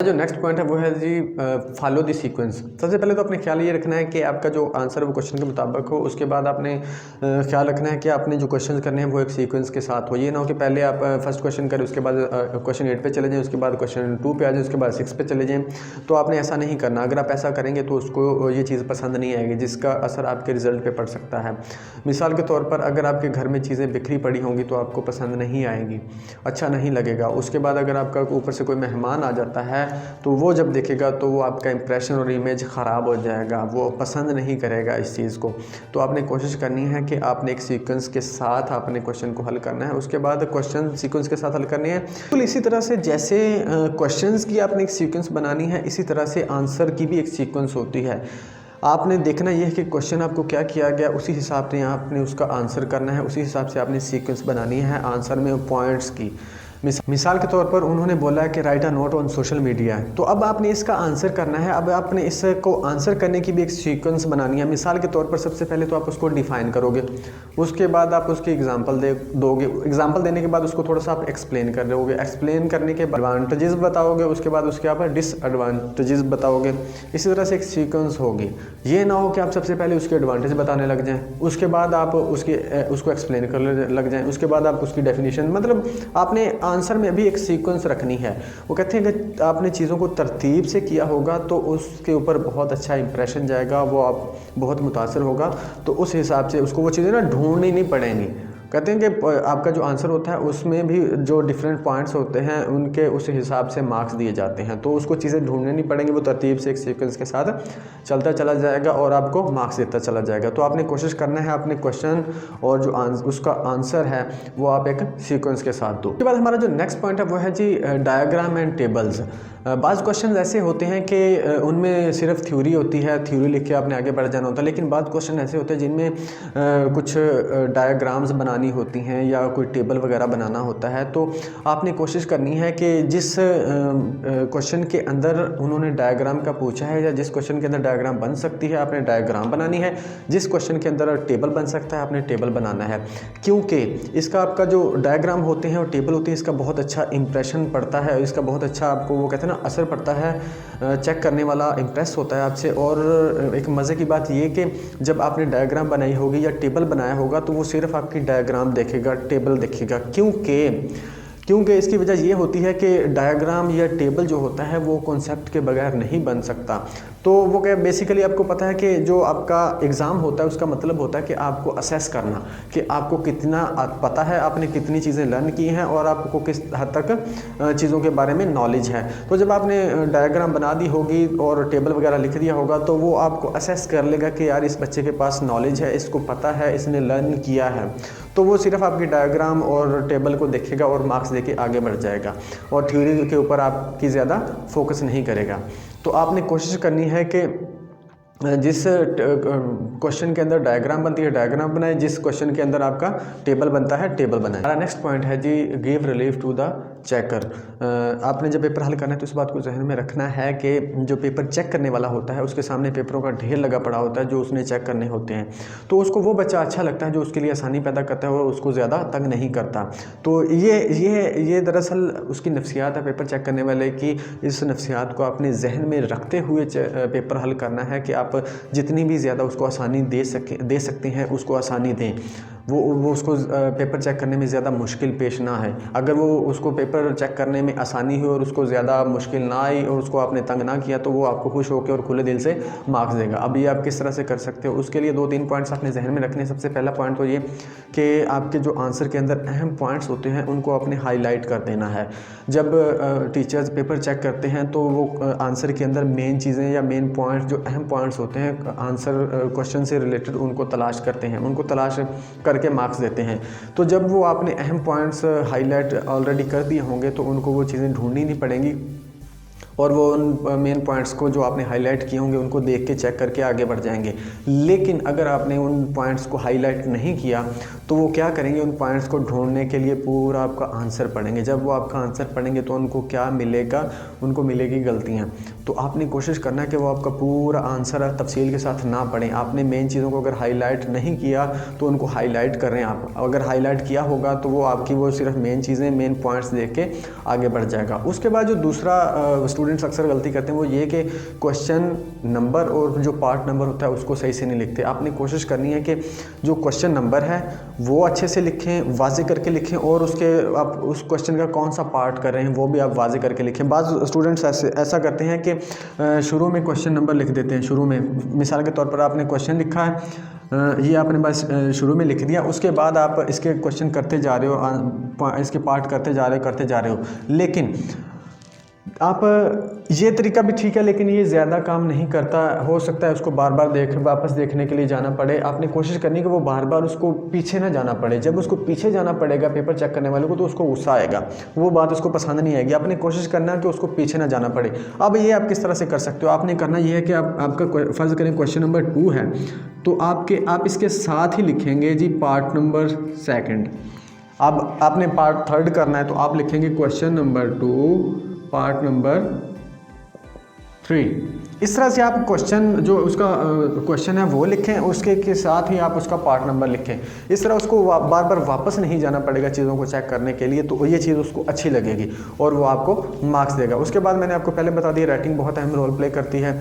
जो next point है वो है जी फॉलो द सीक्वेंस। सबसे पहले तो अपने ख्याल ये रखना है कि आपका जो आंसर है वो क्वेश्चन के मुताबिक हो। उसके बाद आपने ख्याल रखना है कि आपने जो क्वेश्चन करने हैं वो एक सीक्वेंस के साथ हो। ये ना हो कि पहले आप फर्स्ट क्वेश्चन करें, उसके बाद क्वेश्चन 8 पे चले जाएं, उसके बाद क्वेश्चन 2 पे आ जाए, उसके बाद 6 पे चले जाएँ। तो आपने ऐसा नहीं करना। अगर आप ऐसा करेंगे तो उसको ये चीज़ पसंद नहीं आएगी, जिसका असर आपके रिज़ल्ट पे पड़ सकता है। मिसाल के तौर पर अगर आपके घर में चीज़ें बिखरी पड़ी होंगी तो आपको पसंद नहीं आएगी, अच्छा नहीं लगेगा। उसके बाद अगर आपका ऊपर से कोई मेहमान आ जाता है तो वो जब देखेगा तो वो आपका इंप्रेशन और इमेज ख़राब हो जाएगा, वो पसंद नहीं करेगा इस चीज़ को। तो आपने कोशिश करनी है कि आपने एक सीक्वेंस के साथ आपने क्वेश्चन को हल करना है। उसके बाद क्वेश्चन सीक्वेंस के साथ हल करनी है। बिल्कुल इसी तरह से जैसे क्वेश्चंस की आपने एक सीक्वेंस बनानी है, इसी तरह से आंसर की भी एक सीक्वेंस होती है। आपने देखना ये है कि क्वेश्चन आपको क्या किया गया, उसी हिसाब से आपने उसका आंसर करना है, उसी हिसाब से आपने सीक्वेंस बनानी है आंसर में पॉइंट्स की। मिसाल के तौर पर उन्होंने बोला है कि right a note on social media, तो अब आपने इसका आंसर करना है। अब आपने इसको आंसर करने की भी एक सीक्वेंस बनानी है। मिसाल के तौर पर सबसे पहले तो आप उसको डिफ़ाइन करोगे, उसके बाद आप उसकी एग्जांपल दोगे, एग्जांपल देने के बाद उसको थोड़ा सा आप एक्सप्लेन कर दोगे, एक्सप्लेन करने के एडवांटेजेस बताओगे, उसके बाद उसके आप डिसएडवांटेजेस बताओगे। इसी तरह से एक सीक्वेंस होगी। ये ना हो कि आप सबसे पहले उसके एडवांटेज बताने लग जाएँ, उसके बाद आप उसको एक्सप्लेन करने लग जाएँ, उसके बाद आप उसकी डेफिनेशन, मतलब आपने आंसर में भी एक सीक्वेंस रखनी है। वो कहते हैं कि आपने चीज़ों को तरतीब से किया होगा तो उसके ऊपर बहुत अच्छा इंप्रेशन जाएगा, वो आप बहुत मुतासर होगा। तो उस हिसाब से उसको वो चीज़ें ना ढूंढनी नहीं पड़ेंगी। कहते हैं कि आपका जो आंसर होता है उसमें भी जो डिफरेंट पॉइंट्स होते हैं उनके उस हिसाब से मार्क्स दिए जाते हैं। तो उसको चीज़ें ढूंढनी नहीं पड़ेंगी, वो तरतीब से एक सीक्वेंस के साथ चलता चला जाएगा और आपको मार्क्स देता चला जाएगा। तो आपने कोशिश करना है अपने क्वेश्चन और जो उसका आंसर है वो आप एक सीक्वेंस के साथ दो। उसके बाद हमारा जो नेक्स्ट पॉइंट है वो है जी डायग्राम एंड टेबल्स। बाज़ क्वेश्चन ऐसे होते हैं कि उनमें सिर्फ थ्योरी होती है, थ्योरी लिख के आपने आगे बढ़ जाना होता है। लेकिन बाज़ क्वेश्चन ऐसे होते हैं जिनमें कुछ डायग्राम्स बनानी होती हैं या कोई टेबल वगैरह बनाना होता है। तो आपने कोशिश करनी है कि जिस क्वेश्चन के अंदर उन्होंने डायग्राम का पूछा है या जिस क्वेश्चन के अंदर डायग्राम बन सकती है आपने डायग्राम बनानी है, जिस क्वेश्चन के अंदर टेबल बन सकता है आपने टेबल बनाना है। क्योंकि इसका आपका जो डायग्राम होते हैं और टेबल होती है, इसका बहुत अच्छा इंप्रेशन पड़ता है, इसका बहुत अच्छा आपको वो कहते हैं ना असर पड़ता है, चेक करने वाला इंप्रेस होता है आपसे। और एक मज़े की बात ये कि जब आपने डायग्राम बनाई होगी या टेबल बनाया होगा तो वो सिर्फ आपकी डायग्राम देखेगा, टेबल देखेगा। क्योंकि इसकी वजह ये होती है कि डायग्राम या टेबल जो होता है वो कॉन्सेप्ट के बगैर नहीं बन सकता। तो वो क्या बेसिकली आपको पता है कि जो आपका एग्ज़ाम होता है उसका मतलब होता है कि आपको असेस करना कि आपको कितना पता है, आपने कितनी चीज़ें लर्न की हैं और आपको किस हद तक चीज़ों के बारे में नॉलेज है। तो जब आपने डायग्राम बना दी होगी और टेबल वगैरह लिख दिया होगा तो वो आपको असेस कर लेगा कि यार इस बच्चे के पास नॉलेज है, इसको पता है, इसने लर्न किया है। तो वो सिर्फ आपकी डायग्राम और टेबल को देखेगा और मार्क्स देके आगे बढ़ जाएगा और थ्योरी के ऊपर आपकी ज़्यादा फोकस नहीं करेगा। तो आपने कोशिश करनी है कि जिस क्वेश्चन के अंदर डायग्राम बनती है डायग्राम बनाए, जिस क्वेश्चन के अंदर आपका टेबल बनता है टेबल बनाए। हमारा नेक्स्ट पॉइंट है G give relief to the checker. आपने जब पेपर हल करना है तो इस बात को जहन में रखना है कि जो पेपर चेक करने वाला होता है उसके सामने पेपरों का ढेर लगा पड़ा होता है जो उसने चेक करने होते हैं। तो उसको वो बच्चा अच्छा लगता है जो उसके लिए आसानी पैदा करता है और उसको ज़्यादा तंग नहीं करता। तो ये दरअसल उसकी नफ्सियात है पेपर चेक करने वाले की। इस नफ्सियात को अपने जहन में रखते हुए पेपर हल करना है कि आप जितनी भी ज़्यादा उसको आसानी दे सकते हैं उसको आसानी दें। वो उसको पेपर चेक करने में ज़्यादा मुश्किल पेश ना है। अगर वो उसको पेपर चेक करने में आसानी हुई और उसको ज़्यादा मुश्किल ना आई और उसको आपने तंग ना किया तो वो आपको खुश होकर और खुले दिल से मार्क्स देगा। अब ये आप किस तरह से कर सकते हो, उसके लिए 2-3 पॉइंट्स अपने जहन में रखने। सबसे पहला पॉइंट तो ये कि आपके जो आंसर के अंदर अहम पॉइंट्स होते हैं उनको आपने हाईलाइट कर देना है। जब टीचर्स पेपर चेक करते हैं तो वो आंसर के अंदर मेन चीज़ें या मेन पॉइंट्स जो अहम पॉइंट्स होते हैं आंसर क्वेश्चन से रिलेटेड उनको तलाश करते हैं, उनको तलाश करके मार्क्स देते हैं। तो जब वो आपने अहम पॉइंट्स हाईलाइट ऑलरेडी कर दिए होंगे तो उनको वो चीज़ें ढूंढनी नहीं पड़ेंगी और वो उन मेन पॉइंट्स को जो आपने हाईलाइट किए होंगे उनको देख के चेक करके आगे बढ़ जाएंगे। लेकिन अगर आपने उन पॉइंट्स को हाईलाइट नहीं किया तो वो क्या करेंगे, उन पॉइंट्स को ढूंढने के लिए पूरा आपका आंसर पढ़ेंगे। जब वो आपका आंसर पढ़ेंगे तो उनको क्या मिलेगा, उनको मिलेगी गलतियाँ। तो आपने कोशिश करना है कि वो आपका पूरा आंसर तफसील के साथ ना पढ़ें। आपने मेन चीज़ों को अगर हाईलाइट नहीं किया तो उनको हाईलाइट करें आप। अगर हाईलाइट किया होगा तो वो आपकी वो सिर्फ मेन चीज़ें मेन पॉइंट्स देख के आगे बढ़ जाएगा। उसके बाद जो दूसरा स्टूडेंट स्टूडेंट्स अक्सर गलती करते हैं वो ये कि क्वेश्चन नंबर और जो पार्ट नंबर होता है उसको सही से नहीं लिखते। आपने कोशिश करनी है कि जो क्वेश्चन नंबर है वो अच्छे से लिखें, वाजे करके लिखें, और उसके आप उस क्वेश्चन का कौन सा पार्ट कर रहे हैं वो भी आप वाजे करके लिखें। बाज़ स्टूडेंट्स ऐसा करते हैं कि शुरू में क्वेश्चन नंबर लिख देते हैं। शुरू में मिसाल के तौर पर आपने क्वेश्चन लिखा है, ये आपने बस शुरू में लिख दिया, उसके बाद आप इसके क्वेश्चन करते जा रहे हो, इसके पार्ट करते जा रहे हो। लेकिन आप ये तरीका भी ठीक है, लेकिन ये ज़्यादा काम नहीं करता। हो सकता है उसको बार बार वापस देखने के लिए जाना पड़े। आपने कोशिश करनी कि वो बार बार उसको पीछे ना जाना पड़े। जब उसको पीछे जाना पड़ेगा पेपर चेक करने वाले को तो उसको गुस्सा आएगा, वो बात उसको पसंद नहीं आएगी। आपने कोशिश करना कि उसको पीछे ना जाना पड़े। अब ये आप किस तरह से कर सकते हो, आपने करना ये है कि आपका फ़र्ज़ करें क्वेश्चन नंबर 2 है, तो आप इसके साथ ही लिखेंगे जी पार्ट नंबर 2। अब आपने पार्ट 3 करना है तो आप लिखेंगे क्वेश्चन नंबर 2 पार्ट नंबर 3। इस तरह से आप क्वेश्चन जो उसका क्वेश्चन है वो लिखें, उसके के साथ ही आप उसका पार्ट नंबर लिखें। इस तरह उसको बार बार वापस नहीं जाना पड़ेगा चीज़ों को चेक करने के लिए, तो ये चीज़ उसको अच्छी लगेगी और वो आपको मार्क्स देगा। उसके बाद मैंने आपको पहले बता दिया राइटिंग बहुत अहम रोल प्ले करती है।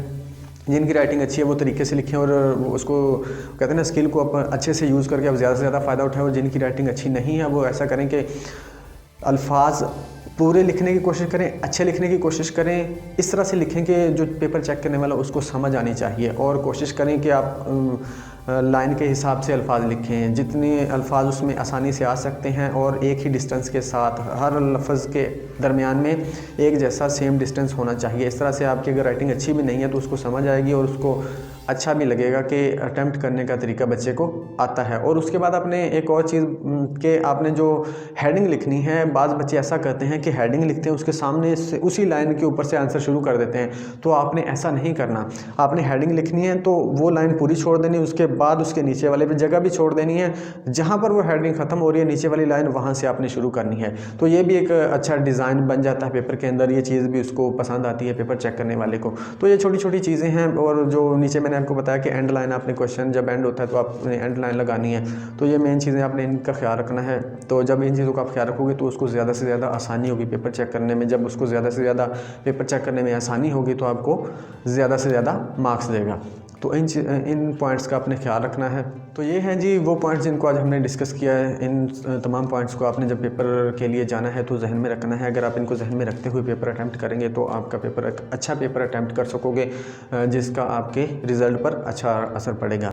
जिनकी राइटिंग अच्छी है वो तरीके से लिखें और उसको कहते हैं ना स्किल को आप अच्छे से यूज़ करके आप ज़्यादा से ज़्यादा फ़ायदा उठाएं। और जिनकी राइटिंग अच्छी नहीं है वो ऐसा करें कि अल्फाज पूरे लिखने की कोशिश करें, अच्छे लिखने की कोशिश करें। इस तरह से लिखें कि जो पेपर चेक करने वाला उसको समझ आनी चाहिए, और कोशिश करें कि आप लाइन के हिसाब से अल्फाज लिखें, जितने अल्फाज उसमें आसानी से आ सकते हैं और एक ही डिस्टेंस के साथ, हर लफ्ज़ के दरमियान में एक जैसा सेम डिस्टेंस होना चाहिए। इस तरह से आपकी अगर राइटिंग अच्छी भी नहीं है तो उसको समझ आएगी और उसको अच्छा भी लगेगा कि अटेम्प्ट करने का तरीका बच्चे को आता है। और उसके बाद आपने एक और चीज़ कि आपने जो हेडिंग लिखनी है, बाज़ बच्चे ऐसा करते हैं कि हेडिंग लिखते हैं उसके सामने से उसी लाइन के ऊपर से आंसर शुरू कर देते हैं, तो आपने ऐसा नहीं करना। आपने हेडिंग लिखनी है तो वो लाइन पूरी छोड़ देनी, उसके बाद उसके नीचे वाले पे जगह भी छोड़ देनी है। जहाँ पर वो हेडिंग ख़त्म हो रही है नीचे वाली लाइन वहाँ से आपने शुरू करनी है। तो ये भी एक अच्छा डिज़ाइन बन जाता है पेपर के अंदर। ये चीज़ भी उसको पसंद आती है पेपर चेक करने वाले को। तो ये छोटी छोटी चीज़ें हैं। और जो नीचे मैंने आपको बताया कि एंड लाइन, आपने क्वेश्चन जब एंड होता है तो आपने एंड लाइन लगानी है। तो ये मेन चीज़ें आपने इनका ख्याल रखना है। तो जब इन चीज़ों का आप ख्याल रखोगे तो उसको ज़्यादा से ज़्यादा आसानी होगी पेपर चेक करने में। जब उसको ज़्यादा से ज़्यादा पेपर चेक करने में आसानी होगी तो आपको ज़्यादा से ज़्यादा मार्क्स देगा। तो इन पॉइंट्स का आपने ख्याल रखना है। तो ये हैं जी वो पॉइंट्स जिनको आज हमने डिस्कस किया है। इन तमाम पॉइंट्स को आपने जब पेपर के लिए जाना है तो जहन में रखना है। अगर आप इनको जहन में रखते हुए पेपर अटैम्प्ट करेंगे तो आपका पेपर एक अच्छा पेपर अटैम्प्ट कर सकोगे, जिसका आपके रिज़ल्ट पर अच्छा असर पड़ेगा।